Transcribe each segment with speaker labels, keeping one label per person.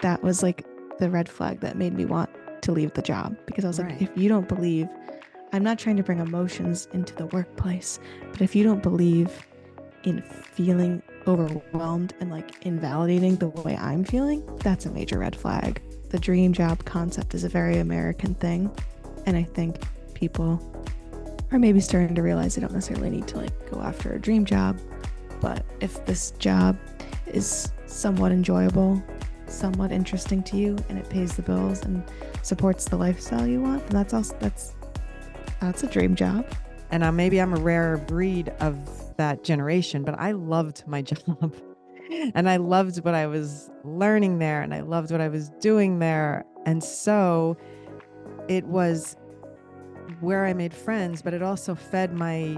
Speaker 1: that was like the red flag that made me want to leave the job, because I was like,
Speaker 2: Right.
Speaker 1: if you don't believe, I'm not trying to bring emotions into the workplace, but if you don't believe in feeling overwhelmed and like invalidating the way I'm feeling, that's a major red flag. The dream job concept is a very American thing. And I think people are maybe starting to realize they don't necessarily need to like go after a dream job. But if this job is somewhat enjoyable, somewhat interesting to you, and it pays the bills and supports the lifestyle you want, then that's a dream job.
Speaker 2: And maybe I'm a rare breed of that generation, but I loved my job and I loved what I was learning there and I loved what I was doing there. And so it was where I made friends, but it also fed my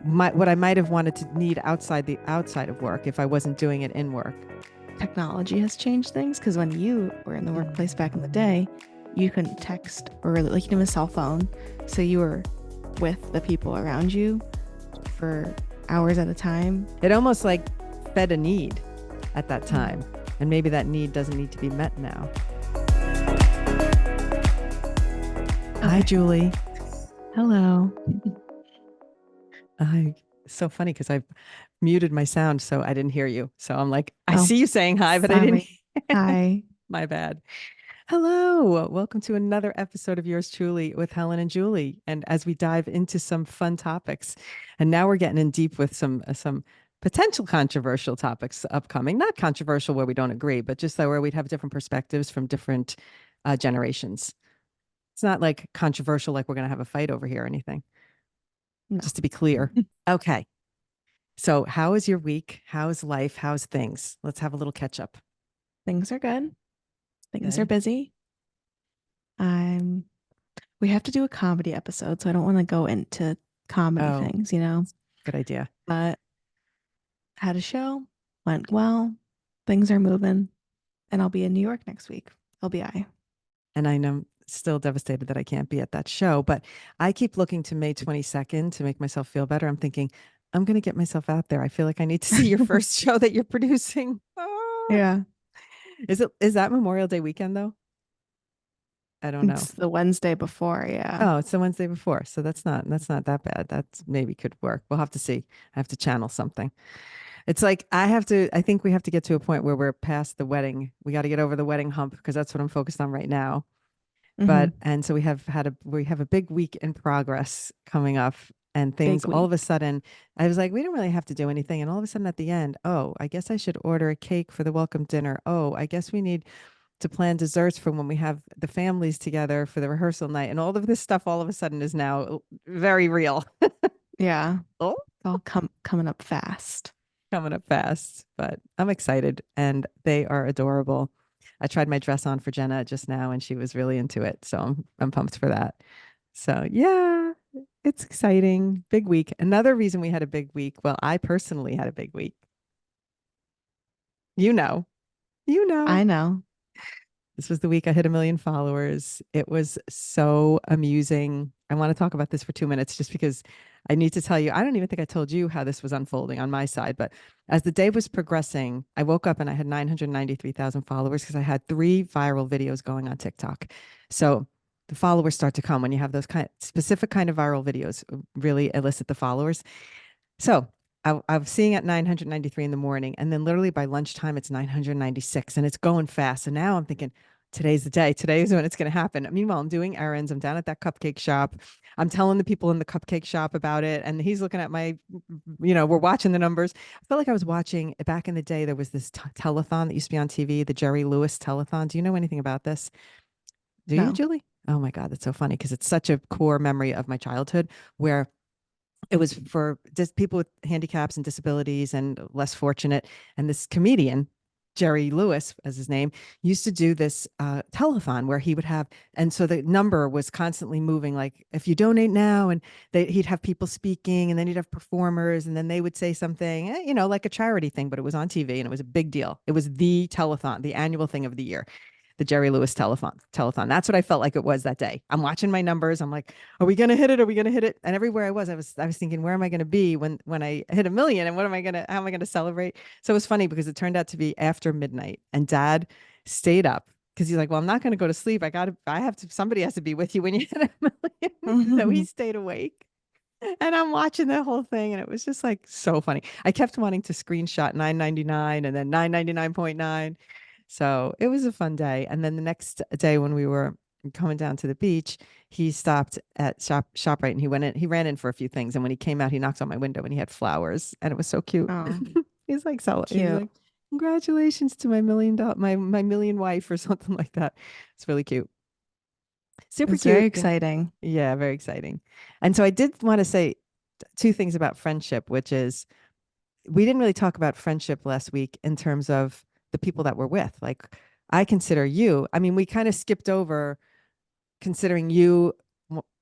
Speaker 2: what I might have wanted to need outside of work if I wasn't doing it in work.
Speaker 1: Technology has changed things, because when you were in the workplace back in the day, you couldn't text or like you didn't have a cell phone. So you were with the people around you for hours at a time.
Speaker 2: It almost like fed a need at that time. And maybe that need doesn't need to be met now. Hi, Julie.
Speaker 1: Hello.
Speaker 2: So funny because I've muted my sound, so I didn't hear you. So I'm like, I
Speaker 1: Oh,
Speaker 2: see you saying hi, but I didn't.
Speaker 1: sorry. Hi.
Speaker 2: My bad. Hello. Welcome to another episode of yours truly with Helen and Julie. And as we dive into some fun topics, and now we're getting in deep with some potential controversial topics upcoming. Not controversial where we don't agree, but just where we'd have different perspectives from different generations. It's not like controversial, like we're going to have a fight over here or anything.
Speaker 1: No.
Speaker 2: Just to be clear. Okay. So how is your week? How's life? How's things? Let's have a little catch up.
Speaker 1: Things are good. Things are
Speaker 2: Good.
Speaker 1: busy. I'm We have to do a comedy episode, so I don't want to go into comedy
Speaker 2: Oh,
Speaker 1: things, you know.
Speaker 2: good idea.
Speaker 1: But had a show, went well. Things are moving, and I'll be in New York next week. LBI.
Speaker 2: And I know still devastated that I can't be at that show, but I keep looking to May 22nd to make myself feel better. I'm thinking, I'm going to get myself out there. I feel like I need to see your first show that you're producing. Ah.
Speaker 1: Yeah.
Speaker 2: Is that Memorial Day weekend though? I don't know.
Speaker 1: It's the Wednesday before, yeah.
Speaker 2: Oh, it's the Wednesday before. So that's not that bad. That's maybe could work. We'll have to see. I have to channel something. It's like I think we have to get to a point where we're past the wedding. We got to get over the wedding hump because that's what I'm focused on right now.
Speaker 1: Mm-hmm.
Speaker 2: And so we have a big week in progress coming up and things
Speaker 1: Big
Speaker 2: all of a
Speaker 1: week.
Speaker 2: sudden I was like, we don't really have to do anything. And all of a sudden at the end, oh, I guess I should order a cake for the welcome dinner. Oh, I guess we need to plan desserts for when we have the families together for the rehearsal night. And all of this stuff all of a sudden is now very real.
Speaker 1: Yeah.
Speaker 2: Oh,
Speaker 1: It's all coming up fast.
Speaker 2: coming up fast, but I'm excited and they are adorable. I tried my dress on for Jenna just now and she was really into it. So I'm pumped for that. So yeah, it's exciting. Big week. Another reason we had a big week. Well, I personally had a big week. You know, you know.
Speaker 1: I know.
Speaker 2: This was the week I hit 1 million followers. It was so amusing. I want to talk about this for 2 minutes just because I need to tell you, I don't even think I told you how this was unfolding on my side, but as the day was progressing, I woke up and I had 993,000 followers because I had 3 viral videos going on TikTok. So the followers start to come when you have those specific kind of viral videos really elicit the followers. So I was seeing at 993 in the morning, and then literally by lunchtime, it's 996, and it's going fast. And now I'm thinking, today's the day. Today is when it's going to happen. Meanwhile, I'm doing errands. I'm down at that cupcake shop. I'm telling the people in the cupcake shop about it, and he's looking at we're watching the numbers. I felt like I was watching back in the day. There was this telethon that used to be on TV, the Jerry Lewis telethon. Do you know anything about this? Do you,
Speaker 1: No.
Speaker 2: Julie? Oh my God, that's so funny because it's such a core memory of my childhood where it was for just people with handicaps and disabilities and less fortunate. And this comedian, Jerry Lewis, as his name, used to do this telethon where he would have, and so the number was constantly moving. Like if you donate now, and he'd have people speaking, and then he'd have performers, and then they would say something, like a charity thing, but it was on TV and it was a big deal. It was the telethon, the annual thing of the year, the Jerry Lewis telethon. That's what I felt like it was that day. I'm watching my numbers. I'm like, are we gonna hit it? Are we gonna hit it? And everywhere I was thinking, where am I gonna be when I hit 1 million? And how am I gonna celebrate? So it was funny because it turned out to be after midnight. And Dad stayed up because he's like, well, I'm not going to go to sleep. I have to, somebody has to be with you when you hit a million. So he stayed awake. And I'm watching the whole thing, and it was just like so funny. I kept wanting to screenshot 999 and then 999.9. So it was a fun day. And then the next day when we were coming down to the beach, he stopped at ShopRite and he ran in for a few things. And when he came out, he knocked on my window and he had flowers, and it was so cute.
Speaker 1: Oh,
Speaker 2: He was
Speaker 1: cute.
Speaker 2: like, congratulations to my my million wife or something like that. It's really cute. Super
Speaker 1: It's very
Speaker 2: cute.
Speaker 1: exciting.
Speaker 2: Yeah, very exciting. And so I did want to say two things about friendship, which is we didn't really talk about friendship last week in terms of the people that we're with. Like I consider you, I mean, we kind of skipped over considering you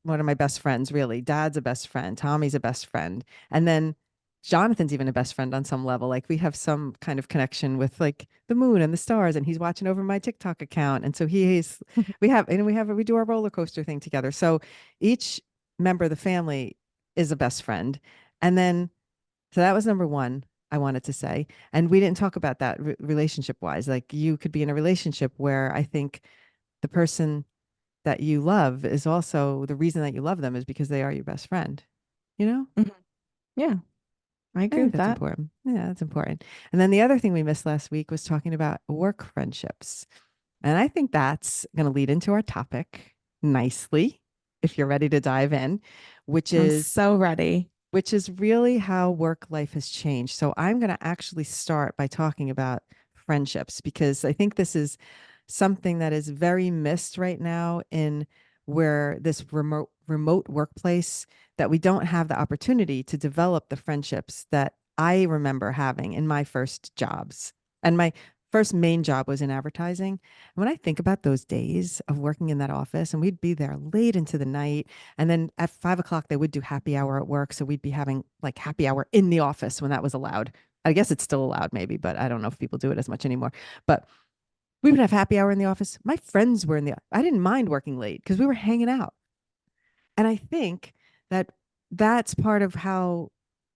Speaker 2: one of my best friends, really. Dad's a best friend, Tommy's a best friend. And then Jonathan's even a best friend on some level. Like we have some kind of connection with like the moon and the stars, and he's watching over my TikTok account. And so we do our roller coaster thing together. So each member of the family is a best friend. And then, so that was number one I wanted to say. And we didn't talk about that relationship wise. Like you could be in a relationship where I think the person that you love is also the reason that you love them is because they are your best friend, you know?
Speaker 1: Mhm. Yeah, I
Speaker 2: I
Speaker 1: agree
Speaker 2: think
Speaker 1: with
Speaker 2: that's
Speaker 1: that.
Speaker 2: important. Yeah, that's important. And then the other thing we missed last week was talking about work friendships. And I think that's going to lead into our topic nicely, if you're ready to dive in, which
Speaker 1: I'm
Speaker 2: is
Speaker 1: so ready.
Speaker 2: which is really how work life has changed. So I'm going to actually start by talking about friendships because I think this is something that is very missed right now in where this remote workplace that we don't have the opportunity to develop the friendships that I remember having in my first jobs. And my first main job was in advertising. And when I think about those days of working in that office, and we'd be there late into the night, and then at 5 o'clock, they would do happy hour at work. So we'd be having like happy hour in the office when that was allowed. I guess it's still allowed, maybe, but I don't know if people do it as much anymore. But we would have happy hour in the office. My friends were in the, I didn't mind working late because we were hanging out. And I think that that's part of how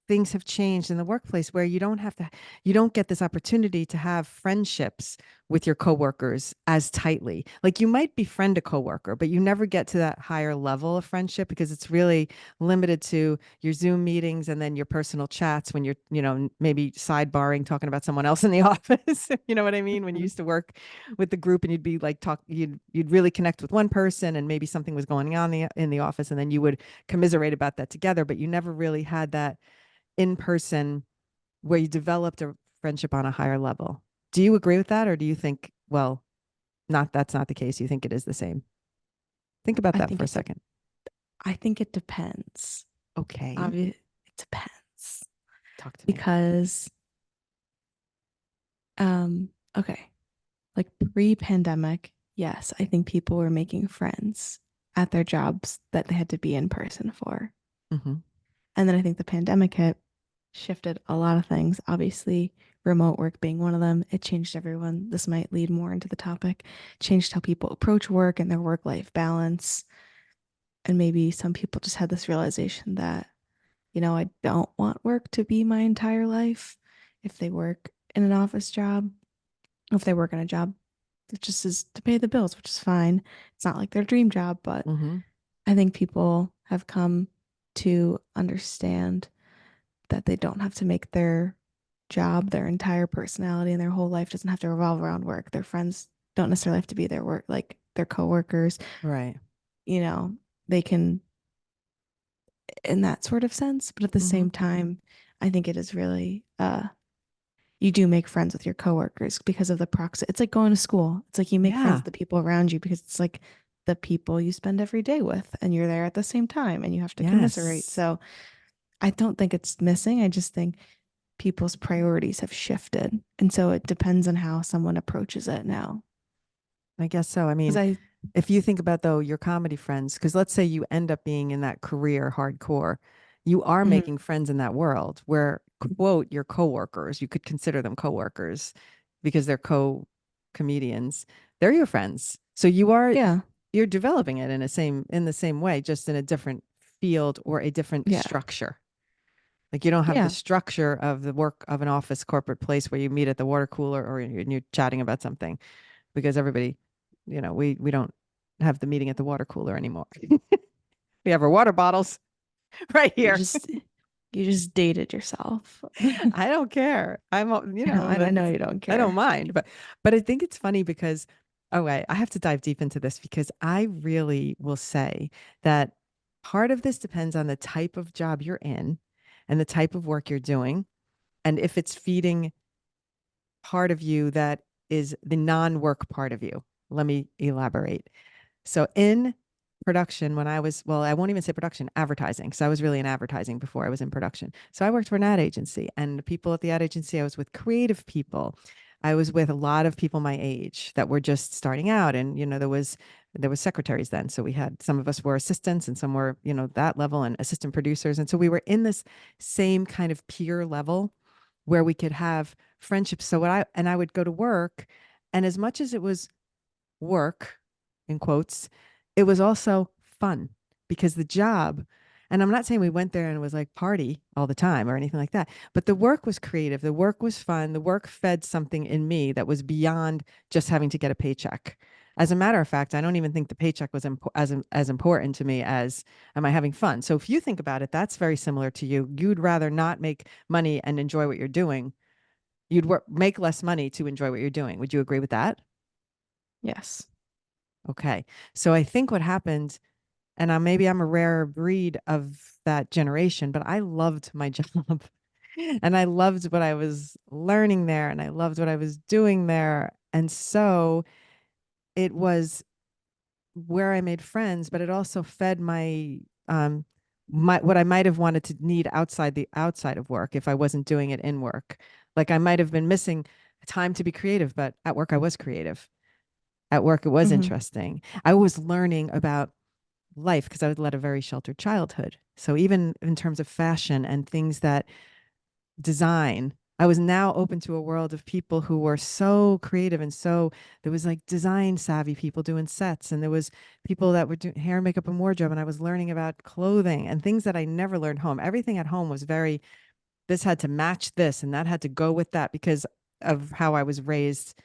Speaker 2: things have changed in the workplace where you don't get this opportunity to have friendships with your coworkers as tightly. Like you might befriend a coworker, but you never get to that higher level of friendship because it's really limited to your Zoom meetings and then your personal chats when you're, maybe sidebarring, talking about someone else in the office. You know what I mean? When you
Speaker 1: Mhm.
Speaker 2: used to work with the group and you'd be like you'd really connect with one person and maybe something was going on in the office and then you would commiserate about that together, but you never really had that in person where you developed a friendship on a higher level. Do you agree with that? Or do you think, well, that's not the case? You think it is the same? Think about
Speaker 1: I
Speaker 2: that
Speaker 1: think
Speaker 2: for a
Speaker 1: it.
Speaker 2: second.
Speaker 1: I think it depends.
Speaker 2: Okay.
Speaker 1: Obviously, it depends
Speaker 2: Talk to me.
Speaker 1: because, okay, like pre-pandemic, yes, I think people were making friends at their jobs that they had to be in person for.
Speaker 2: Mm-hmm.
Speaker 1: And then I think the pandemic hit, shifted a lot of things. Obviously, remote work being one of them. It changed everyone. This might lead more into the topic. Changed how people approach work and their work-life balance. And maybe some people just had this realization that, I don't want work to be my entire life. If they work in an office job, if they work in a job that just is to pay the bills, which is fine. It's not like their dream job, but
Speaker 2: Mm-hmm.
Speaker 1: I think people have come to understand that they don't have to make their job their entire personality and their whole life doesn't have to revolve around work. Their friends don't necessarily have to be their work, like their coworkers.
Speaker 2: Right.
Speaker 1: You know, they can in that sort of sense, but at the
Speaker 2: Mm-hmm.
Speaker 1: same time, I think it is really you do make friends with your coworkers because of the proxy. It's like going to school. It's like you make friends
Speaker 2: Yeah.
Speaker 1: with the people around you because it's like the people you spend every day with and you're there at the same time and you have to commiserate.
Speaker 2: Yes.
Speaker 1: So I don't think it's missing. I just think people's priorities have shifted. And so it depends on how someone approaches it now.
Speaker 2: I guess so. I
Speaker 1: Because
Speaker 2: mean,
Speaker 1: I,
Speaker 2: if you think about though your comedy friends, because let's say you end up being in that career hardcore, you are
Speaker 1: mhm,
Speaker 2: making friends in that world where quote your coworkers, you could consider them coworkers because they're co-comedians. They're your friends. So
Speaker 1: yeah,
Speaker 2: you're developing it in the same way, just in a different field or a different
Speaker 1: yeah,
Speaker 2: structure. Like you don't have the
Speaker 1: yeah,
Speaker 2: structure of the work of an office corporate place where you meet at the water cooler or you're chatting about something, because everybody, we don't have the meeting at the water cooler anymore. We have our water bottles right
Speaker 1: You
Speaker 2: here.
Speaker 1: just you just dated yourself.
Speaker 2: I don't care.
Speaker 1: I know you don't
Speaker 2: I don't
Speaker 1: care.
Speaker 2: mind, but I think it's funny because, okay, I have to dive deep into this because I really will say that part of this depends on the type of job you're in and the type of work you're doing, and if it's feeding part of you that is the non-work part of you. Let me elaborate. So in production, when I was, well, I won't even say production, advertising. So I was really in advertising before I was in production. So I worked for an ad agency, and the people at the ad agency, I was with creative people. I was with a lot of people my age that were just starting out. And, there was secretaries then. So we had, some of us were assistants and some were, that level, and assistant producers. And so we were in this same kind of peer level where we could have friendships. So I would go to work, and as much as it was work, in quotes, it was also fun because the job, and I'm not saying we went there and it was like party all the time or anything like that, but the work was creative, the work was fun, the work fed something in me that was beyond just having to get a paycheck. As a matter of fact, I don't even think the paycheck was as important to me as, am I having fun? So if you think about it, that's very similar to you. You'd rather not make money and enjoy what you're doing. Make less money to enjoy what you're doing. Would you agree with that?
Speaker 1: Yes.
Speaker 2: Okay. So I think what happened, and maybe I'm a rare breed of that generation, but I loved my job and I loved what I was learning there and I loved what I was doing there. And so it was where I made friends, but it also fed my what I might have wanted to need outside of work if I wasn't doing it in work. Like I might have been missing time to be creative, but at work I was creative. At work it was
Speaker 1: Hmm.
Speaker 2: interesting. I was learning about life because I led a very sheltered childhood. So even in terms of fashion and things that design, I was now open to a world of people who were so creative. And so there was like design savvy people doing sets, and there was people that were doing hair and makeup and wardrobe. And I was learning about clothing and things that I never learned home. Everything at home was very, this had to match this and that had to go with that because of how I was raised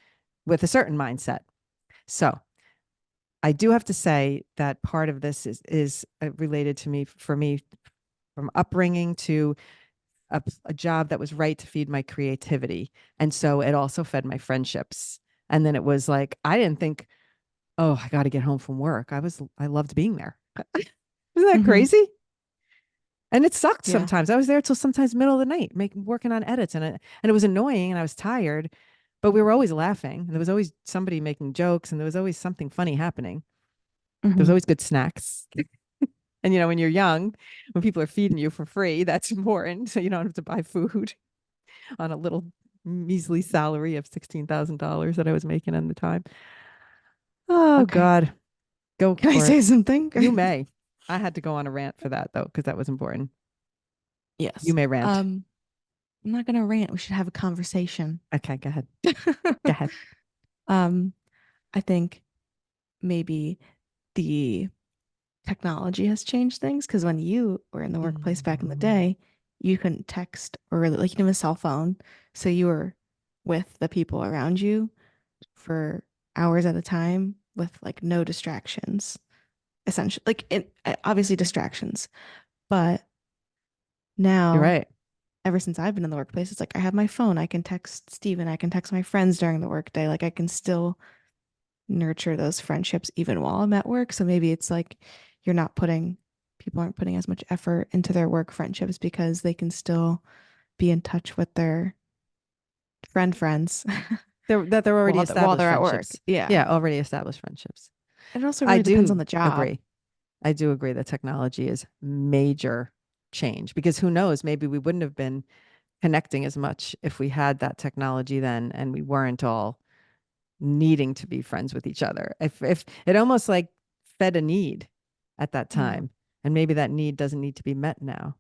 Speaker 2: with a certain mindset. So I do have to say that part of this is related to me, for me, from upbringing to a job that was right to feed my creativity. And so it also fed my friendships. And then it was like, I didn't think, oh, I got to get home from work. I loved being there. Isn't that
Speaker 1: Hmm.
Speaker 2: crazy? And it sucked
Speaker 1: Yeah.
Speaker 2: sometimes. I was there till sometimes middle of the night, working on edits, and it was annoying, and I was tired, but we were always laughing, and there was always somebody making jokes, and there was always something funny happening. There was
Speaker 1: Hmm.
Speaker 2: always good snacks. And when you're young, when people are feeding you for free, that's important. So you don't have to buy food on a little measly salary of $16,000 that I was making at the time. Oh
Speaker 1: Okay.
Speaker 2: God, go
Speaker 1: Can I
Speaker 2: for it.
Speaker 1: say something?
Speaker 2: You may. I had to go on a rant for that though, because that was important. You
Speaker 1: Yes.
Speaker 2: may rant.
Speaker 1: I'm not gonna rant. We should have a conversation.
Speaker 2: Okay, go ahead. Go ahead.
Speaker 1: um, I think maybe the technology has changed things because when you were in the workplace back in the
Speaker 2: Mm.
Speaker 1: day, you couldn't text or really, like you didn't have a cell phone, so you were with the people around you for hours at a time with like no distractions, essentially. Like obviously distractions, but
Speaker 2: You're
Speaker 1: now
Speaker 2: right.
Speaker 1: ever since I've been in the workplace, it's like I have my phone. I can text Steven. I can text my friends during the workday. Like I can still nurture those friendships even while I'm at work. So maybe it's like you're not putting, people aren't putting as much effort into their work friendships because they can still be in touch with their friends
Speaker 2: They're already
Speaker 1: while
Speaker 2: established
Speaker 1: they're at work.
Speaker 2: friendships.
Speaker 1: Yeah.
Speaker 2: Yeah, already established friendships.
Speaker 1: It also
Speaker 2: I
Speaker 1: really depends on
Speaker 2: do
Speaker 1: the job.
Speaker 2: agree. I do agree that technology is major change because who knows, maybe we wouldn't have been connecting as much if we had that technology then and we weren't all needing to be friends with each other. If it almost like fed a need at that
Speaker 1: Yeah.
Speaker 2: time, and maybe that need doesn't need to be met now.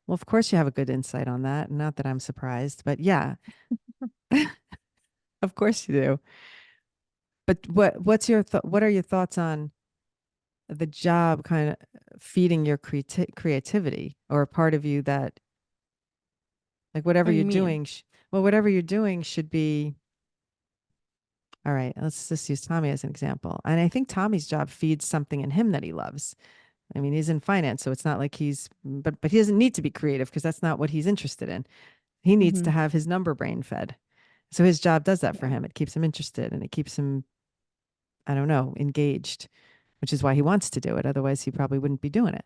Speaker 2: Well, of course you have a good insight on that. Not that I'm surprised, but yeah, of course you do. But what are your thoughts on the job kind of feeding your creativity, or a part of you that, like,
Speaker 1: What do you mean?
Speaker 2: whatever you're doing should be all right, let's just use Tommy as an example. And I think Tommy's job feeds something in him that he loves. I mean, he's in finance, so it's not like but he doesn't need to be creative because that's not what he's interested in. He needs
Speaker 1: Hmm.
Speaker 2: to have his number brain fed. So his job does that for
Speaker 1: Yeah.
Speaker 2: him. It keeps him interested and it keeps him, I don't know, engaged, which is why he wants to do it. Otherwise, he probably wouldn't be doing it.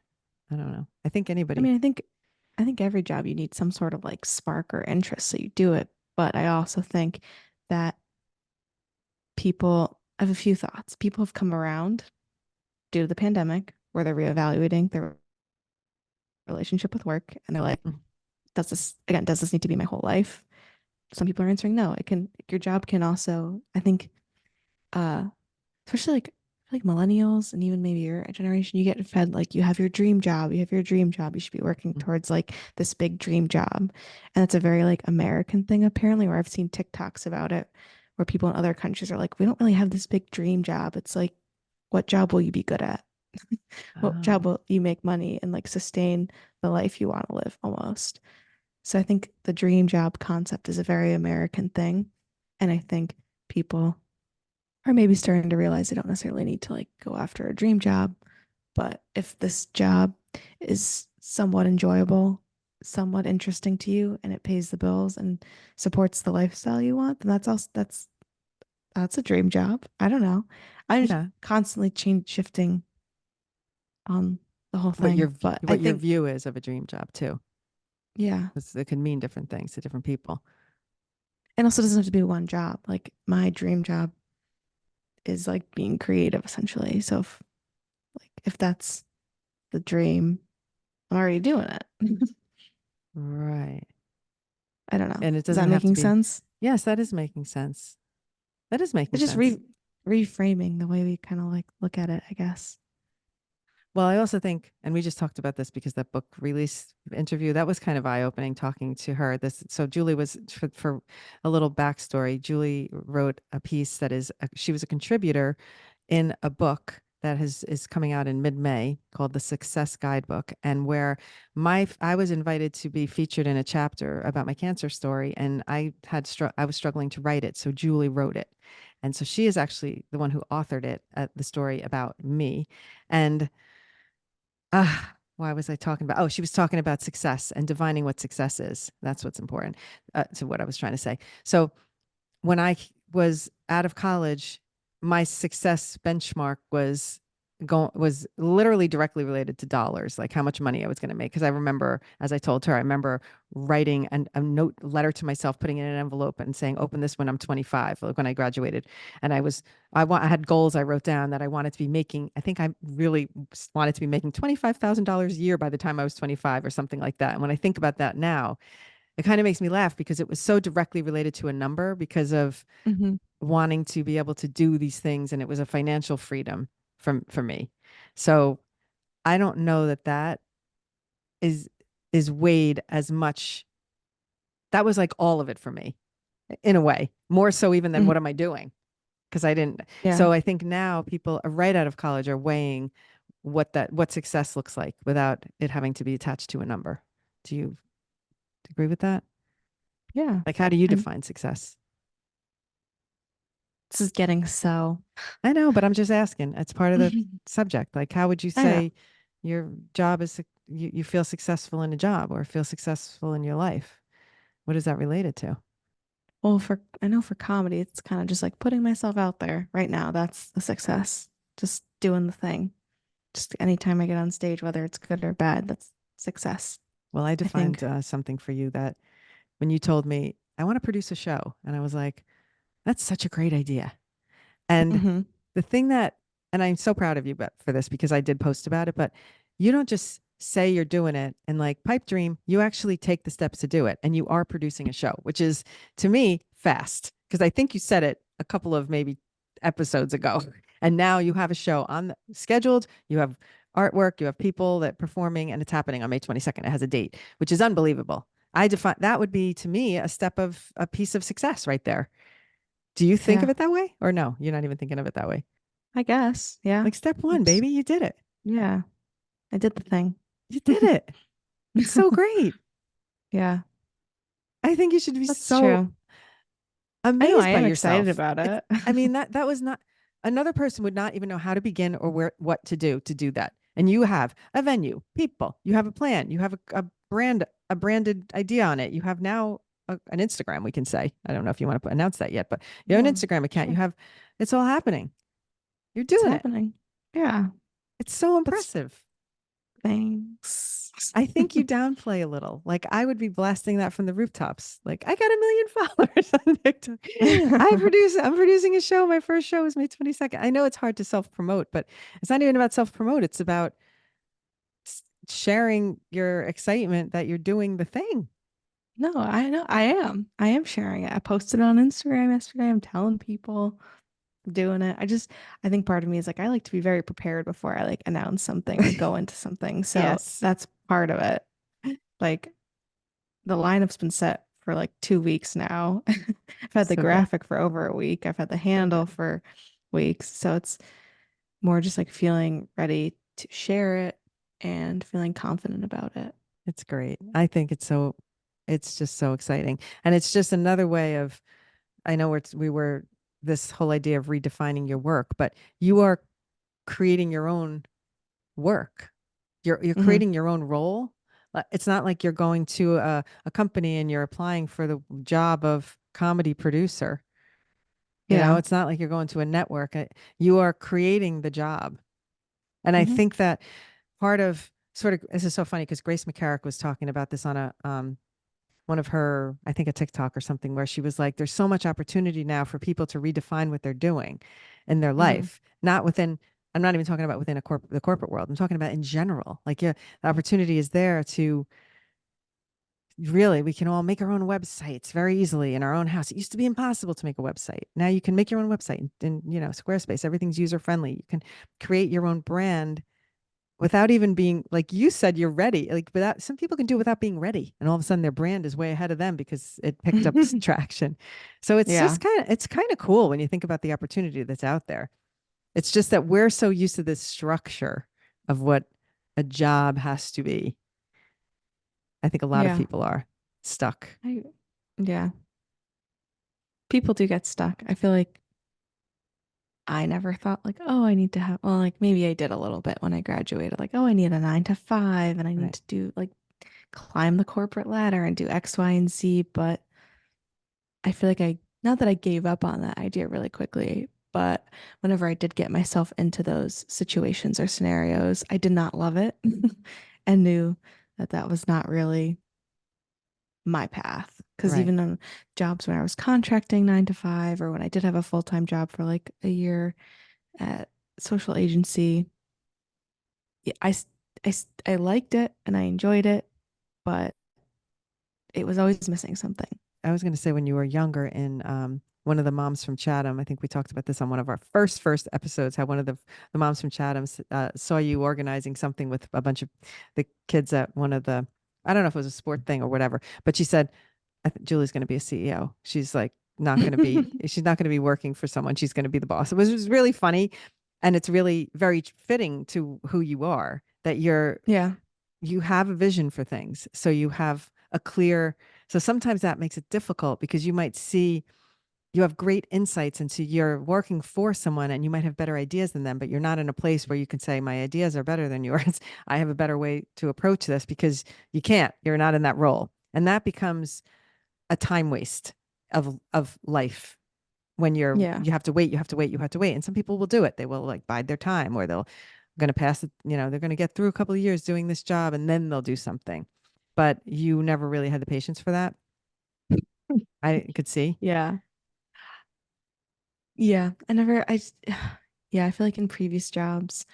Speaker 2: I don't know. I think
Speaker 1: I
Speaker 2: anybody,
Speaker 1: mean, I think every job you need some sort of like spark or interest, so you do it. But I also think that I have a few thoughts. People have come around due to the pandemic where they're reevaluating their relationship with work and they're like,
Speaker 2: mm,
Speaker 1: does this need to be my whole life? Some people are answering no. Your job can also, I think, uh, especially like millennials and even maybe your generation, you get fed like you have your dream job, you have your dream job, you should be working
Speaker 2: mm,
Speaker 1: towards like this big dream job. And it's a very like American thing apparently, where I've seen TikToks about it, where people in other countries are like, we don't really have this big dream job. It's like, what job will you be good at? What job
Speaker 2: oh,
Speaker 1: will you make money and like sustain the life you want to live almost? So I think the dream job concept is a very American thing. And I think people are maybe starting to realize they don't necessarily need to like go after a dream job. But if this job is somewhat enjoyable, somewhat interesting to you, and it pays the bills and supports the lifestyle you want, then that's a dream job. I don't know. I'm just
Speaker 2: yeah.
Speaker 1: constantly change shifting on the whole
Speaker 2: What
Speaker 1: thing. But I
Speaker 2: what your
Speaker 1: think,
Speaker 2: view is of a dream job too.
Speaker 1: yeah.
Speaker 2: 'Cause it can mean different things to different people.
Speaker 1: And also doesn't have to be one job. Like my dream job is like being creative essentially. So if that's the dream, I'm already doing it.
Speaker 2: Right.
Speaker 1: I don't know.
Speaker 2: And it
Speaker 1: Is that
Speaker 2: doesn't have to
Speaker 1: making
Speaker 2: be,
Speaker 1: sense?
Speaker 2: yes, that is making sense. That is making
Speaker 1: It's just
Speaker 2: sense.
Speaker 1: reframing the way we kind of like look at it, I guess.
Speaker 2: Well, I also think, and we just talked about this because that book release interview, that was kind of eye-opening talking to her. So Julie was, for a little backstory, Julie wrote a piece she was a contributor in a book that is coming out in mid-May called The Success Guidebook, and where I was invited to be featured in a chapter about my cancer story, and I was struggling to write it, so Julie wrote it. And so she is actually the one who authored it, the story about me. And why was I talking about? Oh, she was talking about success and defining what success is. That's what's important to what I was trying to say. So when I was out of college, my success benchmark was literally directly related to dollars, like how much money I was going to make. Because I remember, as I told her, I remember writing a note letter to myself, putting it in an envelope and saying, "Open this when I'm 25," like when I graduated. And I had goals I wrote down that I wanted to be making. I think I really wanted to be making $25,000 a year by the time I was 25 or something like that. And when I think about that now, it kind of makes me laugh because it was so directly related to a number because of
Speaker 1: Hmm.
Speaker 2: wanting to be able to do these things, and it was a financial freedom for me. So I don't know that is weighed as much. That was like all of it for me in a way, more so even than
Speaker 1: Hmm.
Speaker 2: what am I doing? Because I didn't.
Speaker 1: Yeah.
Speaker 2: So I think now people are right out of college are weighing what success looks like without it having to be attached to a number. Do you agree with that?
Speaker 1: Yeah.
Speaker 2: Like, how do you
Speaker 1: I'm,
Speaker 2: define success?
Speaker 1: this is getting so.
Speaker 2: I know, but I'm just asking. It's part of the subject. Like, how would you
Speaker 1: I know.
Speaker 2: say your job is, you feel successful in a job or feel successful in your life? What is that related to?
Speaker 1: Well, I know for comedy, it's kind of just like putting myself out there right now. That's the success. Just doing the thing. Just anytime I get on stage, whether it's good or bad, that's success.
Speaker 2: Well, I
Speaker 1: I
Speaker 2: defined
Speaker 1: think.
Speaker 2: something for you that when you told me, I want to produce a show, and I was like, that's such a great idea. And
Speaker 1: Hmm.
Speaker 2: the thing that, and I'm so proud of you for this because I did post about it, but you don't just say you're doing it and like pipe dream, you actually take the steps to do it. And you are producing a show, which is to me fast because I think you said it a couple of maybe episodes ago. And now you have a show scheduled, you have artwork, you have people that performing, and it's happening on May 22nd. It has a date, which is unbelievable. I define that would be to me a piece of success right there. Do you think of
Speaker 1: Yeah,
Speaker 2: it that way? Or no, you're not even thinking of it that way?
Speaker 1: I guess. Yeah.
Speaker 2: Like step one,
Speaker 1: It's,
Speaker 2: baby, you did it.
Speaker 1: yeah, I did the thing.
Speaker 2: You did it. It's so great.
Speaker 1: Yeah,
Speaker 2: I think you should be
Speaker 1: that's true. I know I
Speaker 2: amazed by
Speaker 1: am excited
Speaker 2: yourself.
Speaker 1: about
Speaker 2: It's,
Speaker 1: it.
Speaker 2: I mean, that was not, another person would not even know how to begin or where, what to do that. And you have a venue, people, you have a plan, you have a brand, a branded idea on it. You have now an Instagram, we can say. I don't know if you want to announce that yet, but you have an
Speaker 1: Yeah,
Speaker 2: Instagram account. You
Speaker 1: sure.
Speaker 2: have, it's all happening. You're
Speaker 1: It's
Speaker 2: doing it.
Speaker 1: happening. Yeah.
Speaker 2: It's so
Speaker 1: That's
Speaker 2: impressive.
Speaker 1: thanks.
Speaker 2: I think you downplay a little. Like I would be blasting that from the rooftops. Like I got 1 million followers on TikTok. I'm producing a show. My first show is May 22nd. I know it's hard to self-promote, but it's not even about self-promote. It's about sharing your excitement that you're doing the thing.
Speaker 1: No, I know I am. I am sharing it. I posted it on Instagram yesterday. I'm telling people doing it. I think part of me is like I like to be very prepared before I like announce something or go into something. So
Speaker 2: Yes.
Speaker 1: that's part of it. Like the lineup's been set for like 2 weeks now. I've had the
Speaker 2: So good.
Speaker 1: graphic for over a week. I've had the
Speaker 2: So
Speaker 1: handle
Speaker 2: good.
Speaker 1: for weeks. So it's more just like feeling ready to share it and feeling confident about it.
Speaker 2: It's great. I think it's just so exciting. And it's just another way of, I know we were this whole idea of redefining your work, but you are creating your own work. You're
Speaker 1: Hmm.
Speaker 2: creating your own role. It's not like you're going to a company and you're applying for the job of comedy producer. You know,
Speaker 1: Yeah.
Speaker 2: it's not like you're going to a network. You are creating the job. And I
Speaker 1: Hmm.
Speaker 2: think that part of sort of, this is so funny because Grace McCarrick was talking about this on a one of her, I think a TikTok or something, where she was like, there's so much opportunity now for people to redefine what they're doing in their
Speaker 1: Hmm.
Speaker 2: life, not within, I'm not even talking about within the corporate world. I'm talking about in general. Like, yeah, the opportunity is there to really, we can all make our own websites very easily in our own house. It used to be impossible to make a website. Now you can make your own website in, Squarespace. Everything's user friendly. You can create your own brand without even being, like you said, you're ready. Like without, some people can do it without being ready, and all of a sudden their brand is way ahead of them because it picked up traction. So it's
Speaker 1: Yeah.
Speaker 2: just kind of cool when you think about the opportunity that's out there. It's just that we're so used to this structure of what a job has to be. I think a lot of
Speaker 1: Yeah.
Speaker 2: people are stuck.
Speaker 1: I, yeah. People do get stuck. I feel like I never thought like, oh, I need to have, well, like maybe I did a little bit when I graduated, like, oh, I need a 9 to 5 and I need
Speaker 2: Right.
Speaker 1: to do like climb the corporate ladder and do X, Y, and Z. But I feel like not that I gave up on that idea really quickly, but whenever I did get myself into those situations or scenarios, I did not love it and knew that that was not really my path. Because
Speaker 2: Right.
Speaker 1: even on jobs when I was contracting 9 to 5, or when I did have a full-time job for like a year at social agency, yeah, I liked it and I enjoyed it, but it was always missing something.
Speaker 2: I was going to say when you were younger in one of the moms from Chatham, I think we talked about this on one of our first episodes, how one of the moms from Chatham saw you organizing something with a bunch of the kids at one of the, I don't know if it was a sport thing or whatever, but she said, Julie's going to be a CEO. She's like not going to be, she's not going to be working for someone. She's going to be the boss. It was really funny. And it's really very fitting to who you are, that
Speaker 1: Yeah.
Speaker 2: you have a vision for things. So you have a clear, so sometimes that makes it difficult because you might see, you have great insights into, you're working for someone and you might have better ideas than them, but you're not in a place where you can say, my ideas are better than yours. I have a better way to approach this, because you can't, you're not in that role. And that becomes a time waste of life when
Speaker 1: Yeah.
Speaker 2: you have to wait, you have to wait, you have to wait. And some people will do it. They will like bide their time, or they'll going to pass it, they're going to get through a couple of years doing this job and then they'll do something. But you never really had the patience for that. I could see.
Speaker 1: Yeah. Yeah. Yeah, I feel like in previous jobs,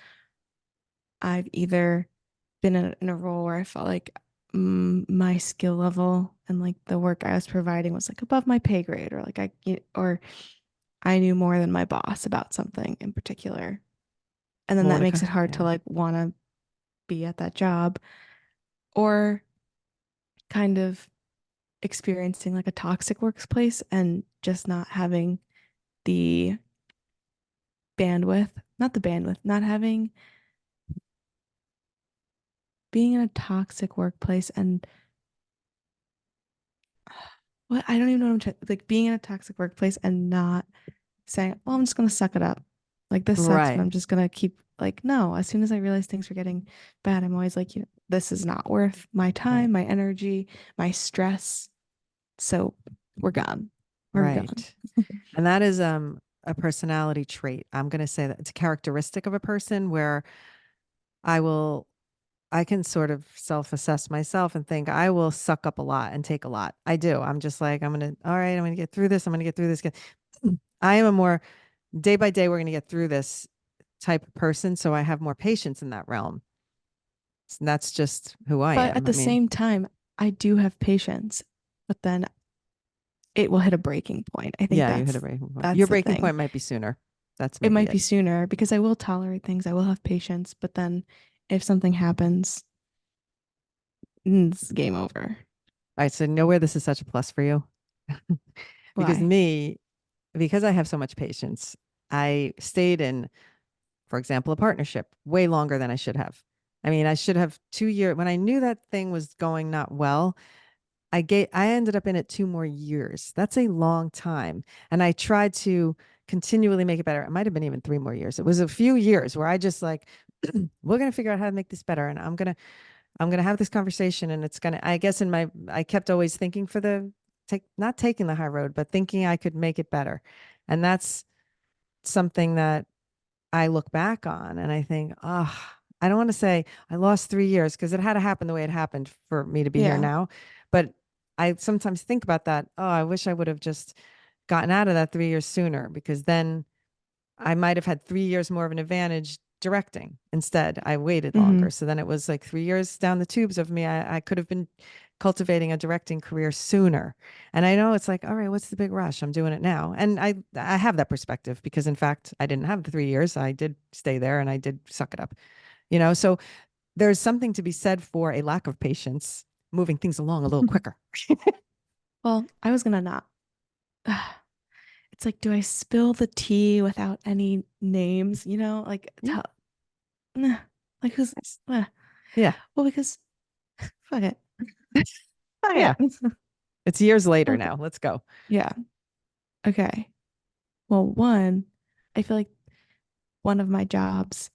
Speaker 1: I've either been in a role where I felt like my skill level and like the work I was providing was like above my pay grade, or like or I knew more than my boss about something in particular. And then that makes it hard to
Speaker 2: Yeah.
Speaker 1: like want to be at that job, or kind of experiencing like a toxic workplace and just not having the not the bandwidth, not having being in a toxic workplace and what I don't even know what I'm like being in a toxic workplace and not saying, "Well, I'm just gonna suck it up. Like this sucks, but
Speaker 2: Right.
Speaker 1: I'm just gonna keep like no." As soon as I realize things are getting bad, I'm always like, this is not worth my time,
Speaker 2: Right.
Speaker 1: my energy, my stress. So we're gone. We're gone.
Speaker 2: Right. And that is a personality trait. I'm going to say that it's a characteristic of a person where I will I can sort of self-assess myself and think I will suck up a lot and take a lot. I do. I'm just like I'm going to all right, I'm going to get through this. I'm going to get through this. I am a more day by day we're going to get through this type of person, so I have more patience in that realm. And that's just who I
Speaker 1: But at
Speaker 2: am. I
Speaker 1: the
Speaker 2: mean,
Speaker 1: same time, I do have patience, but then it will hit a breaking point. I think
Speaker 2: yeah, you hit a breaking point.
Speaker 1: that's
Speaker 2: Your
Speaker 1: the
Speaker 2: breaking
Speaker 1: thing.
Speaker 2: point might be sooner. That's
Speaker 1: It
Speaker 2: maybe
Speaker 1: might
Speaker 2: it.
Speaker 1: be sooner because I will tolerate things. I will have patience, but then if something happens, it's game over.
Speaker 2: All right, so know where this is such a plus for you? Because
Speaker 1: Why?
Speaker 2: me, because I have so much patience, I stayed in, for example, a partnership way longer than I should have. I mean, I should have 2 years when I knew that thing was going not well. I ended up in it 2 more years. That's a long time. And I tried to continually make it better. It might have been even 3 more years. It was a few years where I just like, we're gonna figure out how to make this better. And I'm gonna have this conversation and it's gonna I guess in my I kept always thinking for the take not taking the high road, but thinking I could make it better. And that's something that I look back on and I think, oh, I don't want to say I lost 3 years because it had to happen the way it happened for me to be here
Speaker 1: Yeah.
Speaker 2: now. But I sometimes think about that. Oh, I wish I would have just gotten out of that 3 years sooner because then I might have had 3 years more of an advantage directing. Instead, I waited
Speaker 1: Mm-hmm.
Speaker 2: longer. So then it was like 3 years down the tubes of me. I could have been cultivating a directing career sooner. And I know it's like, all right, what's the big rush? I'm doing it now. And I have that perspective because in fact, I didn't have the 3 years. I did stay there and I did suck it up. So there's something to be said for a lack of patience, moving things along a little quicker.
Speaker 1: Well, I was gonna not. It's like, do I spill the tea without any names? Like
Speaker 2: Yeah.
Speaker 1: like who's
Speaker 2: Nice.
Speaker 1: uh,
Speaker 2: Yeah.
Speaker 1: well, because fuck it. Fuck
Speaker 2: Yeah.
Speaker 1: it.
Speaker 2: It's years later
Speaker 1: Okay.
Speaker 2: now. Let's go.
Speaker 1: Yeah. Okay. Well, one, I feel like one of my jobs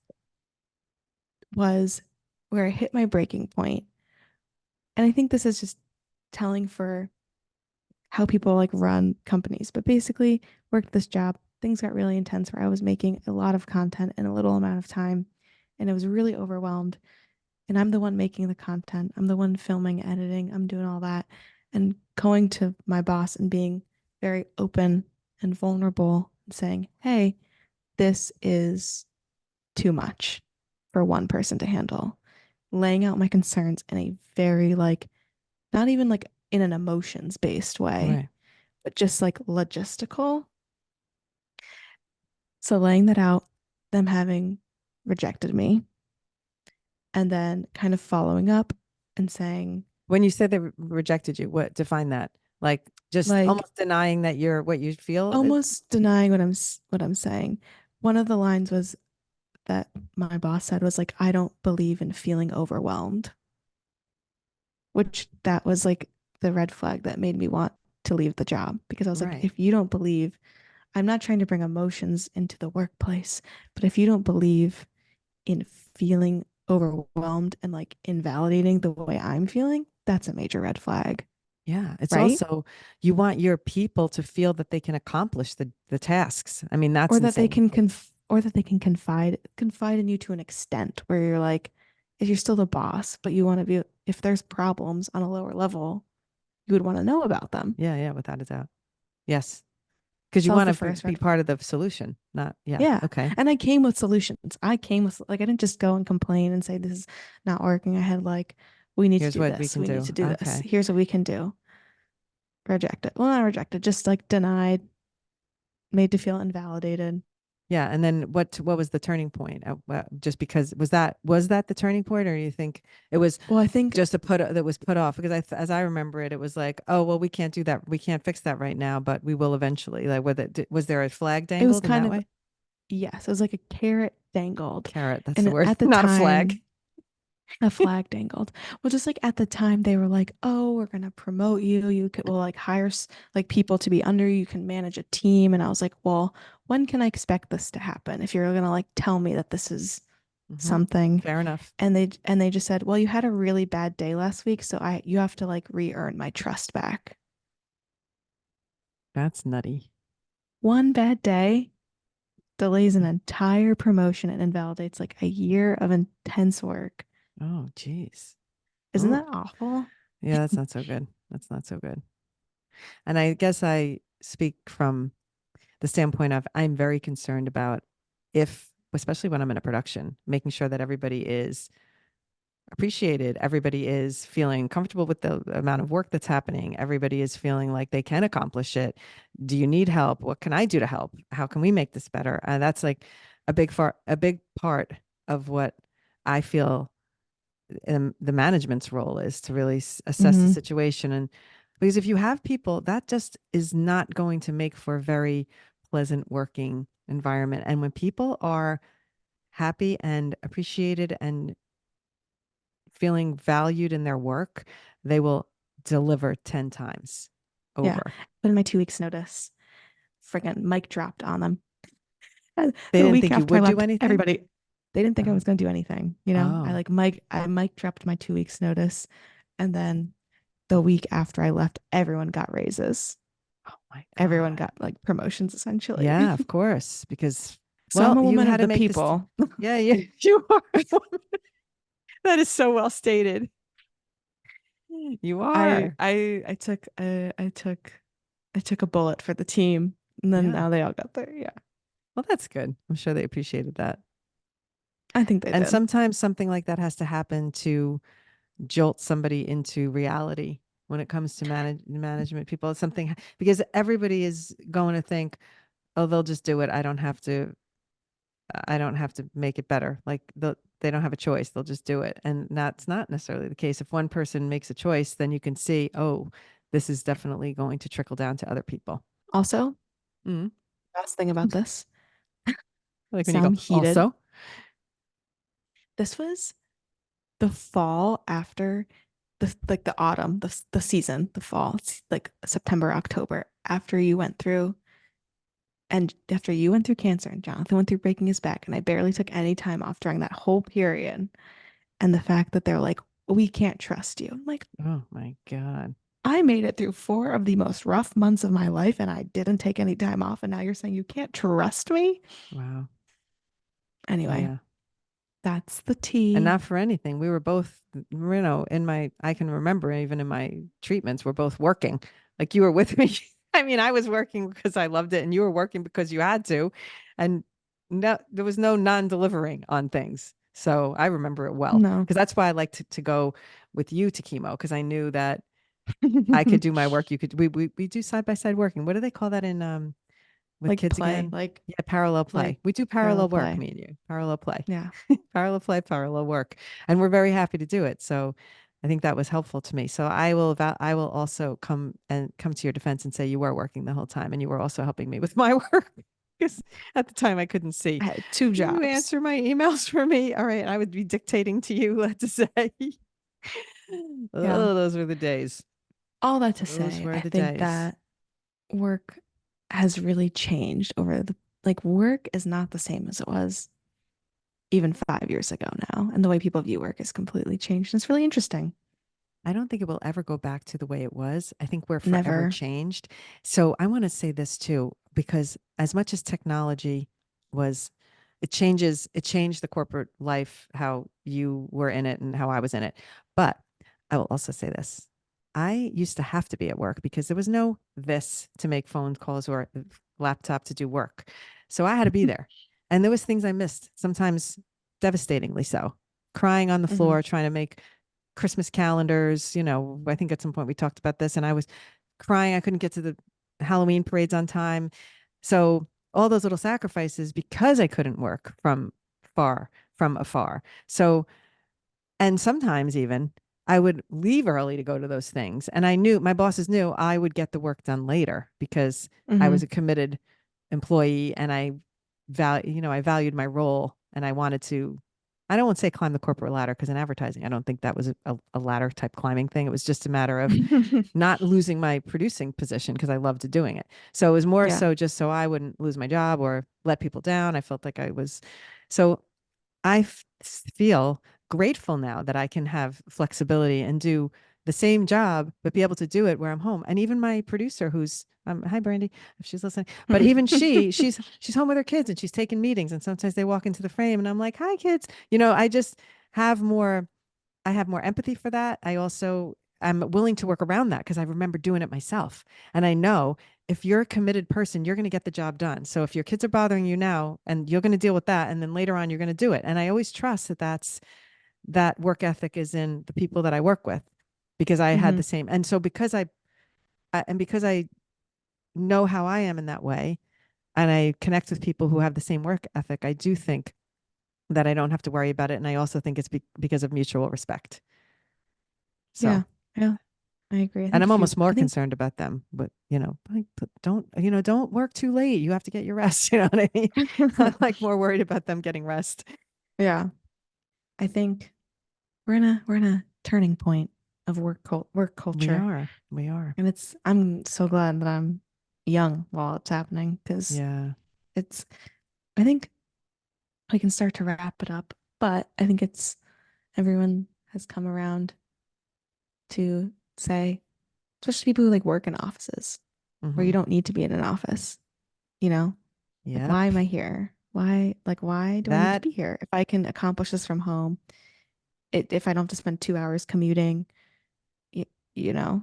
Speaker 1: was where I hit my breaking point. And I think this is just telling for how people like run companies. But basically, worked this job. Things got really intense where I was making a lot of content in a little amount of time. And I was really overwhelmed. And I'm the one making the content. I'm the one filming, editing. I'm doing all that. And going to my boss and being very open and vulnerable and saying, hey, this is too much for one person to handle. Laying out my concerns in a very like, not even like in an emotions based way,
Speaker 2: Right.
Speaker 1: but just like logistical. So laying that out, them having rejected me, and then kind of following up and saying,
Speaker 2: When you said they rejected you, what define that? Like just
Speaker 1: like,
Speaker 2: almost denying that you're what you feel.
Speaker 1: almost denying what I'm saying. One of the lines was that my boss said was like, I don't believe in feeling overwhelmed, which that was like the red flag that made me want to leave the job because I was like,
Speaker 2: Right.
Speaker 1: if you don't believe, I'm not trying to bring emotions into the workplace, but if you don't believe in feeling overwhelmed and like invalidating the way I'm feeling, that's a major red flag,
Speaker 2: Yeah. It's
Speaker 1: right?
Speaker 2: also you want your people to feel that they can accomplish the tasks. I mean, that's
Speaker 1: Or that they
Speaker 2: insane.
Speaker 1: can confide in you to an extent where you're like, if you're still the boss, but you want to be, if there's problems on a lower level, you would want to know about them.
Speaker 2: Yeah, yeah, without a doubt. Yes. Because
Speaker 1: So
Speaker 2: you
Speaker 1: that was
Speaker 2: want
Speaker 1: the
Speaker 2: to
Speaker 1: first
Speaker 2: be
Speaker 1: red.
Speaker 2: part of the solution, not yeah.
Speaker 1: Yeah.
Speaker 2: Okay.
Speaker 1: And I came with solutions. I came with, like, I didn't just go and complain and say, this is not working. I had, like, we need to
Speaker 2: Here's
Speaker 1: do
Speaker 2: what we
Speaker 1: this.
Speaker 2: can
Speaker 1: We need
Speaker 2: do.
Speaker 1: to do this.
Speaker 2: Okay.
Speaker 1: Here's what we can do. Rejected. Well, not rejected, just like denied, made to feel invalidated.
Speaker 2: Yeah, and then what was the turning point? Just because was that the turning point, or you think it was
Speaker 1: Well, I think
Speaker 2: just a put that was put off? Because as I remember it, it was like, oh well, we can't do that, we can't fix that right now, but we will eventually. Like, was there a flag
Speaker 1: it was
Speaker 2: dangled in
Speaker 1: kind
Speaker 2: that
Speaker 1: of,
Speaker 2: way?
Speaker 1: yes, it was like a carrot dangled.
Speaker 2: Carrot, that's the
Speaker 1: And
Speaker 2: word,
Speaker 1: at the
Speaker 2: not a flag.
Speaker 1: time, a flag dangled. Well, just like at the time they were like, "Oh, we're gonna promote you. You could will like hire like people to be under you. You can manage a team." And I was like, "Well, when can I expect this to happen? If you're gonna like tell me that this is
Speaker 2: Hmm.
Speaker 1: something."
Speaker 2: Fair enough.
Speaker 1: And they just said, "Well, you had a really bad day last week, so I you have to like re-earn my trust back."
Speaker 2: That's nutty.
Speaker 1: One bad day delays an entire promotion and invalidates like a year of intense work.
Speaker 2: Oh, geez.
Speaker 1: Isn't
Speaker 2: Oh,
Speaker 1: that awful?
Speaker 2: yeah, that's not so good. That's not so good. And I guess I speak from the standpoint of I'm very concerned about if, especially when I'm in a production, making sure that everybody is appreciated, everybody is feeling comfortable with the amount of work that's happening, everybody is feeling like they can accomplish it. Do you need help? What can I do to help? How can we make this better? And that's like a big part of what I feel the management's role is to really assess the
Speaker 1: Hmm.
Speaker 2: situation. And because if you have people, that just is not going to make for a very pleasant working environment. And when people are happy and appreciated and feeling valued in their work, they will deliver 10 times
Speaker 1: Yeah.
Speaker 2: over.
Speaker 1: But in my 2 weeks notice, friggin' mic dropped on them. And
Speaker 2: They
Speaker 1: the
Speaker 2: didn't
Speaker 1: week
Speaker 2: think you
Speaker 1: after I
Speaker 2: would do
Speaker 1: left,
Speaker 2: anything.
Speaker 1: everybody, they didn't think I
Speaker 2: Oh,
Speaker 1: was going to do anything.
Speaker 2: oh,
Speaker 1: I mic dropped my 2 weeks notice. And then the week after I left, everyone got raises.
Speaker 2: oh my
Speaker 1: Everyone
Speaker 2: God.
Speaker 1: got like promotions essentially.
Speaker 2: Yeah, of course. Because,
Speaker 1: So I'm
Speaker 2: well,
Speaker 1: a
Speaker 2: you
Speaker 1: woman
Speaker 2: had
Speaker 1: of
Speaker 2: to
Speaker 1: the
Speaker 2: make this.
Speaker 1: people.
Speaker 2: Yeah, yeah, you are. That is so well stated. You
Speaker 1: I
Speaker 2: are.
Speaker 1: I I took a I took I took a bullet for the team, and then
Speaker 2: Yeah.
Speaker 1: now they all got there. Yeah,
Speaker 2: Well, that's good. I'm sure they appreciated that.
Speaker 1: I think they
Speaker 2: And
Speaker 1: did.
Speaker 2: sometimes something like that has to happen to jolt somebody into reality when it comes to management people. It's something because everybody is going to think, oh, they'll just do it. I don't have to make it better. Like they don't have a choice. They'll just do it. And that's not necessarily the case. If one person makes a choice, then you can see, oh, this is definitely going to trickle down to other people.
Speaker 1: Also,
Speaker 2: Mm.
Speaker 1: best thing about this,
Speaker 2: Like when you go,
Speaker 1: sound heated.
Speaker 2: also,
Speaker 1: This was the fall after the autumn, the season, the fall, it's like September, October, after you went through and after you went through cancer and Jonathan went through breaking his back, and I barely took any time off during that whole period. And the fact that they're like, we can't trust you. I'm like,
Speaker 2: oh my God.
Speaker 1: I made it through 4 of the most rough months of my life and I didn't take any time off. And now you're saying you can't trust me?
Speaker 2: Wow.
Speaker 1: Anyway,
Speaker 2: Yeah.
Speaker 1: that's the
Speaker 2: And
Speaker 1: tea.
Speaker 2: not for anything. We were both, I can remember even in my treatments, we're both working. Like you were with me. I mean, I was working because I loved it and you were working because you had to. And no, there was no non-delivering on things. So I remember it well
Speaker 1: No.
Speaker 2: because that's why I liked to go with you to chemo because I knew that I could do my work. You could, we do side by side working. What do they call that in, with
Speaker 1: Like
Speaker 2: kids
Speaker 1: play,
Speaker 2: again? Yeah, parallel play.
Speaker 1: like
Speaker 2: We do
Speaker 1: parallel
Speaker 2: parallel work,
Speaker 1: play.
Speaker 2: me and you. Parallel play.
Speaker 1: Yeah.
Speaker 2: Parallel play, parallel work. And we're very happy to do it. So I think that was helpful to me. So I will also come to your defense and say you were working the whole time and you were also helping me with my work because at the time I couldn't see.
Speaker 1: I had two
Speaker 2: Can you
Speaker 1: jobs.
Speaker 2: answer my emails for me? All right. I would be dictating to you, let's say.
Speaker 1: Yeah.
Speaker 2: Oh, those were the days.
Speaker 1: All that to
Speaker 2: Those
Speaker 1: say,
Speaker 2: were
Speaker 1: I
Speaker 2: the
Speaker 1: think
Speaker 2: days.
Speaker 1: that work has really changed over the like work is not the same as it was even 5 years ago now. And the way people view work has completely changed. And it's really interesting.
Speaker 2: I don't think it will ever go back to the way it was. I think we're forever
Speaker 1: Never.
Speaker 2: changed. So I want to say this too, because as much as technology was, it changed the corporate life, how you were in it and how I was in it. But I will also say this. I used to have to be at work because there was no this to make phone calls or laptop to do work. So I had to be there. And there was things I missed, sometimes devastatingly so. Crying on the
Speaker 1: Hmm.
Speaker 2: floor, trying to make Christmas calendars. I think at some point we talked about this, and I was crying. I couldn't get to the Halloween parades on time. So all those little sacrifices because I couldn't work from afar. So, and sometimes even I would leave early to go to those things. And I knew my bosses knew I would get the work done later because I
Speaker 1: Hmm.
Speaker 2: was a committed employee and I valued my role and I wanted to I don't want to say climb the corporate ladder because in advertising, I don't think that was a ladder type climbing thing. It was just a matter of not losing my producing position because I loved doing it. So it was more
Speaker 1: Yeah.
Speaker 2: so just so I wouldn't lose my job or let people down. I felt like I was, so feel grateful now that I can have flexibility and do the same job, but be able to do it where I'm home. And even my producer, who's hi Brandy, if she's listening, but even she's home with her kids and she's taking meetings. And sometimes they walk into the frame, and I'm like, "Hi, kids." I just have more. I have more empathy for that. I also am willing to work around that because I remember doing it myself, and I know if you're a committed person, you're going to get the job done. So if your kids are bothering you now and you're going to deal with that, and then later on you're going to do it. And I always trust that work ethic is in the people that I work with because I had
Speaker 1: Hmm.
Speaker 2: the same. And so because I know how I am in that way and I connect with people who have the same work ethic, I do think that I don't have to worry about it. And I also think it's because of mutual respect.
Speaker 1: Yeah.
Speaker 2: So,
Speaker 1: Yeah. I agree. I
Speaker 2: and
Speaker 1: think
Speaker 2: I'm
Speaker 1: if you,
Speaker 2: almost more
Speaker 1: I think,
Speaker 2: concerned about them, but like, don't work too late. You have to get your rest. You know what I mean? I'm like more worried about them getting rest.
Speaker 1: yeah, I think we're in a turning point of work
Speaker 2: We
Speaker 1: culture,
Speaker 2: are. We are.
Speaker 1: and I'm so glad that I'm young while it's happening because
Speaker 2: Yeah.
Speaker 1: it's I think I can start to wrap it up, but I think it's everyone has come around to say, especially people who like work in offices where you
Speaker 2: Hmm.
Speaker 1: don't need to be in an office, you know? Like,
Speaker 2: Yep.
Speaker 1: why am I here? Why do I need to
Speaker 2: That,
Speaker 1: be here? If I can accomplish this from home, if I don't have to spend 2 hours commuting, you, you know?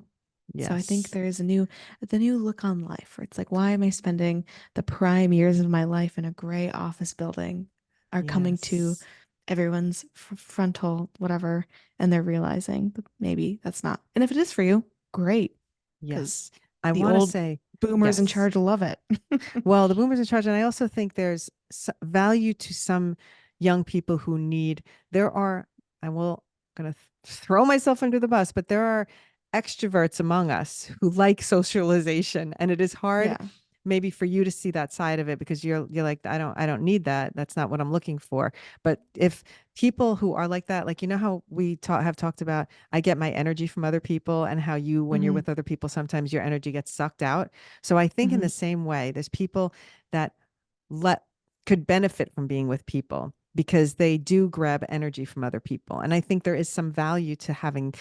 Speaker 1: So I think
Speaker 2: yes.
Speaker 1: there is the new look on life where it's like, why am I spending the prime years of my life in a gray office building? Are coming to
Speaker 2: Yes.
Speaker 1: everyone's frontal, whatever, and they're realizing that maybe that's not. And if it is for you, great, because
Speaker 2: Yes. I
Speaker 1: the
Speaker 2: want to
Speaker 1: old
Speaker 2: say
Speaker 1: boomers in
Speaker 2: yes.
Speaker 1: charge love it.
Speaker 2: Well, the boomers in charge, and I also think there's value to some young people who need. There are, I will gonna throw myself under the bus, but there are extroverts among us who like socialization, and it is hard
Speaker 1: Yeah.
Speaker 2: maybe for you to see that side of it because you're like, I don't need that. That's not what I'm looking for. But if people who are like that, like how we have talked about, I get my energy from other people, and how you, when you're
Speaker 1: Hmm.
Speaker 2: with other people, sometimes your energy gets sucked out. So I think in
Speaker 1: Hmm.
Speaker 2: the same way, there's people that let could benefit from being with people because they do grab energy from other people. And I think there is some value to having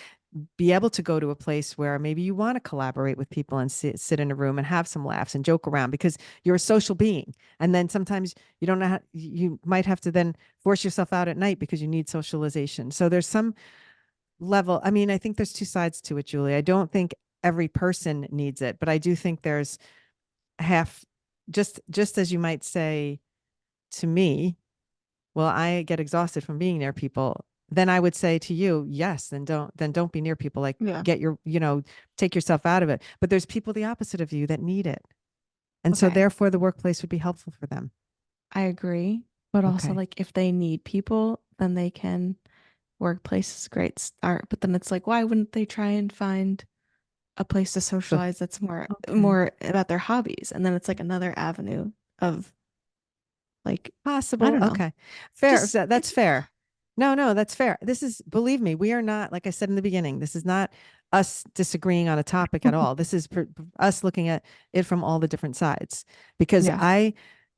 Speaker 2: be able to go to a place where maybe you want to collaborate with people and sit in a room and have some laughs and joke around because you're a social being. And then sometimes you don't know how, you might have to then force yourself out at night because you need socialization. So there's some level. I mean, I think there's two sides to it, Julie. I don't think every person needs it, but I do think there's half, just as you might say to me, well, I get exhausted from being near people, then I would say to you, yes, then don't be near people. Like
Speaker 1: Yeah.
Speaker 2: get take yourself out of it. But there's people the opposite of you that need it. And so
Speaker 1: Okay.
Speaker 2: therefore the workplace would be helpful for them.
Speaker 1: I agree. But also,
Speaker 2: Okay.
Speaker 1: like, if they need people, then they can. Workplace is a great start. But then it's like, why wouldn't they try and find a place to
Speaker 2: So,
Speaker 1: socialize that's
Speaker 2: okay.
Speaker 1: more about their hobbies? And then it's like another avenue of like, I
Speaker 2: Possible.
Speaker 1: don't know.
Speaker 2: Okay. Fair.
Speaker 1: Just
Speaker 2: That's
Speaker 1: it's
Speaker 2: fair. No, no, that's fair. This is, believe me, we are not, like I said in the beginning, this is not us disagreeing on a topic at all. This is us looking at it from all the different sides. Because
Speaker 1: yeah.
Speaker 2: I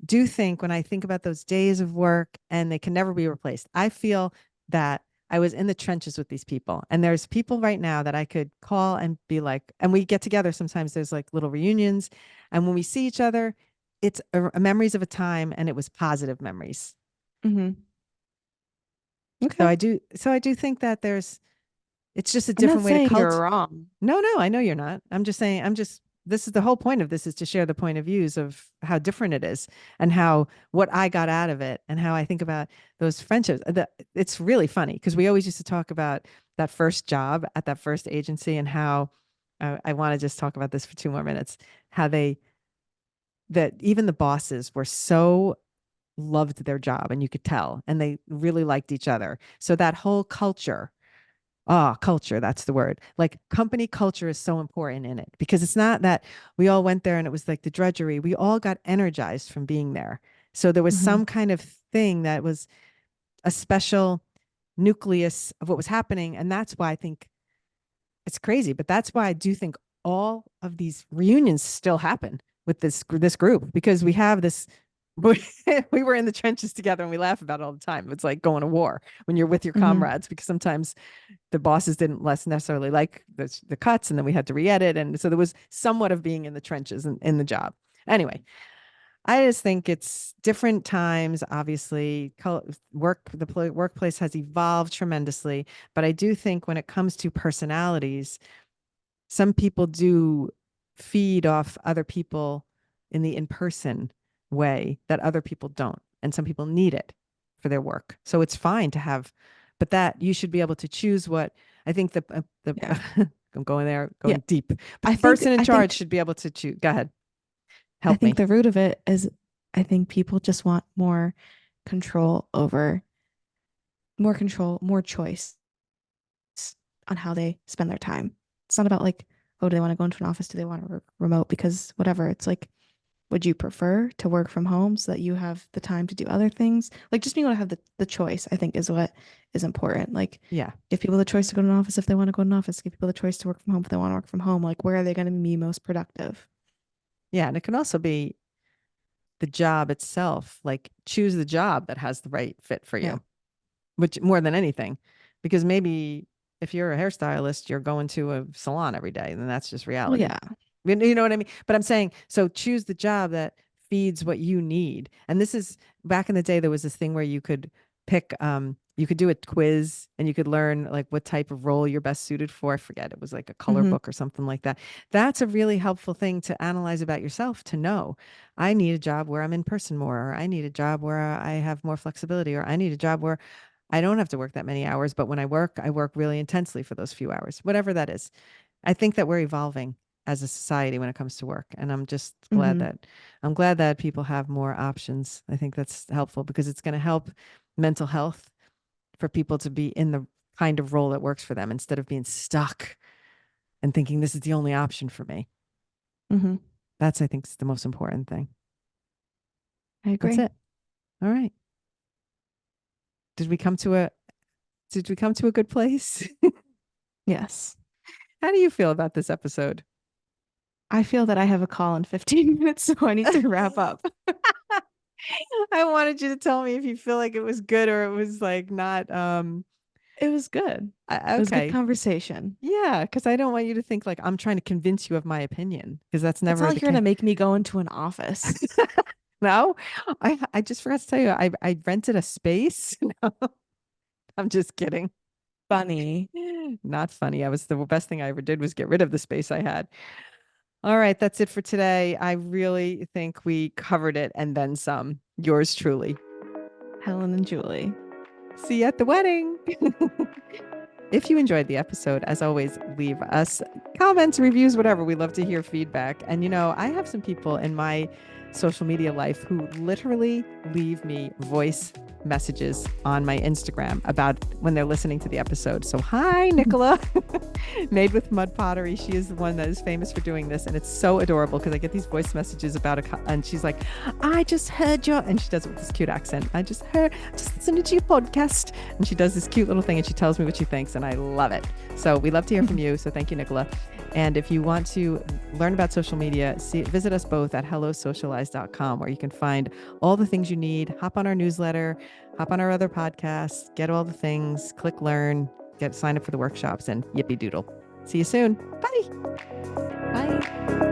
Speaker 2: do think when I think about those days of work and they can never be replaced, I feel that I was in the trenches with these people. And there's people right now that I could call and be like, and we get together sometimes, there's like little reunions. And when we see each other, it's memories of a time and it was positive memories.
Speaker 1: Hmm.
Speaker 2: So
Speaker 1: Okay.
Speaker 2: I do think that it's just a
Speaker 1: I'm not
Speaker 2: different way to
Speaker 1: saying you're
Speaker 2: cult.
Speaker 1: wrong.
Speaker 2: No, no, I know you're not. I'm just saying, this is the whole point of this is to share the point of views of how different it is and how what I got out of it and how I think about those friendships. It's really funny because we always used to talk about that first job at that first agency and how I want to just talk about this for 2 more minutes, how that even the bosses were so loved their job and you could tell and they really liked each other. So that whole culture, culture, that's the word. Like company culture is so important in it because it's not that we all went there and it was like the drudgery. We all got energized from being there. So there was
Speaker 1: Hmm.
Speaker 2: some kind of thing that was a special nucleus of what was happening. And that's why I think it's crazy, but that's why I do think all of these reunions still happen with this group, because we have this. We were in the trenches together and we laugh about it all the time. It's like going to war when you're with your comrades, because sometimes the bosses didn't less necessarily like the cuts, and then we had to re-edit. And so there was somewhat of being in the trenches and in the job. Anyway, I just think it's different times. Obviously, the workplace has evolved tremendously, but I do think when it comes to personalities, some people do feed off other people in the in-person way that other people don't, and some people need it for their work. So it's fine to have, but that you should be able to choose what I think
Speaker 1: Yeah.
Speaker 2: I'm going
Speaker 1: Yeah.
Speaker 2: deep.
Speaker 1: I
Speaker 2: The
Speaker 1: think
Speaker 2: person in
Speaker 1: I
Speaker 2: charge
Speaker 1: think
Speaker 2: should be able to choose. Go ahead.
Speaker 1: I
Speaker 2: Help me.
Speaker 1: think the root of it is I think people just want more control, more choice on how they spend their time. It's not about like, oh, do they want to go into an office? Do they want to work remote? Because whatever. It's like, would you prefer to work from home so that you have the time to do other things? Like just being able to have the choice, I think, is what is important. Like
Speaker 2: Yeah.
Speaker 1: give people the choice to go to an office if they want to go to an office. Give people the choice to work from home if they want to work from home. Like where are they going to be most productive?
Speaker 2: Yeah. And it can also be the job itself. Like choose the job that has the right fit for you,
Speaker 1: Yeah.
Speaker 2: which more than anything, because maybe if you're a hairstylist, you're going to a salon every day, then that's just
Speaker 1: Well,
Speaker 2: reality.
Speaker 1: yeah.
Speaker 2: You know what I mean? But I'm saying, so choose the job that feeds what you need. And this is back in the day, there was this thing where you could pick, you could do a quiz and you could learn like what type of role you're best suited for. I forget, it was like a color
Speaker 1: Mm-hmm.
Speaker 2: book or something like that. That's a really helpful thing to analyze about yourself, to know I need a job where I'm in person more, or I need a job where I have more flexibility, or I need a job where I don't have to work that many hours, but when I work really intensely for those few hours, whatever that is. I think that we're evolving as a society when it comes to work. And
Speaker 1: Mm-hmm.
Speaker 2: I'm glad that people have more options. I think that's helpful because it's going to help mental health for people to be in the kind of role that works for them instead of being stuck and thinking this is the only option for me.
Speaker 1: Mm-hmm.
Speaker 2: That's, I think, is the most important thing.
Speaker 1: I
Speaker 2: That's
Speaker 1: agree.
Speaker 2: it. All right. Did we come to a good place?
Speaker 1: Yes.
Speaker 2: How do you feel about this episode?
Speaker 1: I feel that I have a call in 15 minutes, so I need to wrap up.
Speaker 2: I wanted you to tell me if you feel like it was good or it was like not
Speaker 1: It was good. It was a good
Speaker 2: okay.
Speaker 1: conversation.
Speaker 2: Yeah, because I don't want you to think like I'm trying to convince you of my opinion, because that's
Speaker 1: It's not
Speaker 2: never the
Speaker 1: like you're
Speaker 2: case.
Speaker 1: gonna make me go into an office.
Speaker 2: No, I just forgot to tell you I rented a space. No, I'm just kidding.
Speaker 1: Funny.
Speaker 2: Not funny. I was the best thing I ever did was get rid of the space I had. All right, that's it for today. I really think we covered it and then some. Yours truly.
Speaker 1: Helen and Julie.
Speaker 2: See you at the wedding. If you enjoyed the episode, as always, leave us comments, reviews, whatever. We love to hear feedback. And, I have some people in my social media life who literally leave me voice messages on my Instagram about when they're listening to the episode. So, hi, Nicola, made with mud pottery. She is the one that is famous for doing this. And it's so adorable because I get these voice messages about and she's like, I just heard your, and she does it with this cute accent. Just listened to your podcast. And she does this cute little thing and she tells me what she thinks. And I love it. So we love to hear from you. So thank you, Nicola. And if you want to learn about social media, visit us both at hellosocialize.com, where you can find all the things you need. Hop on our newsletter, hop on our other podcasts, get all the things, click learn, sign up for the workshops, and yippee doodle. See you soon. Bye.
Speaker 1: Bye.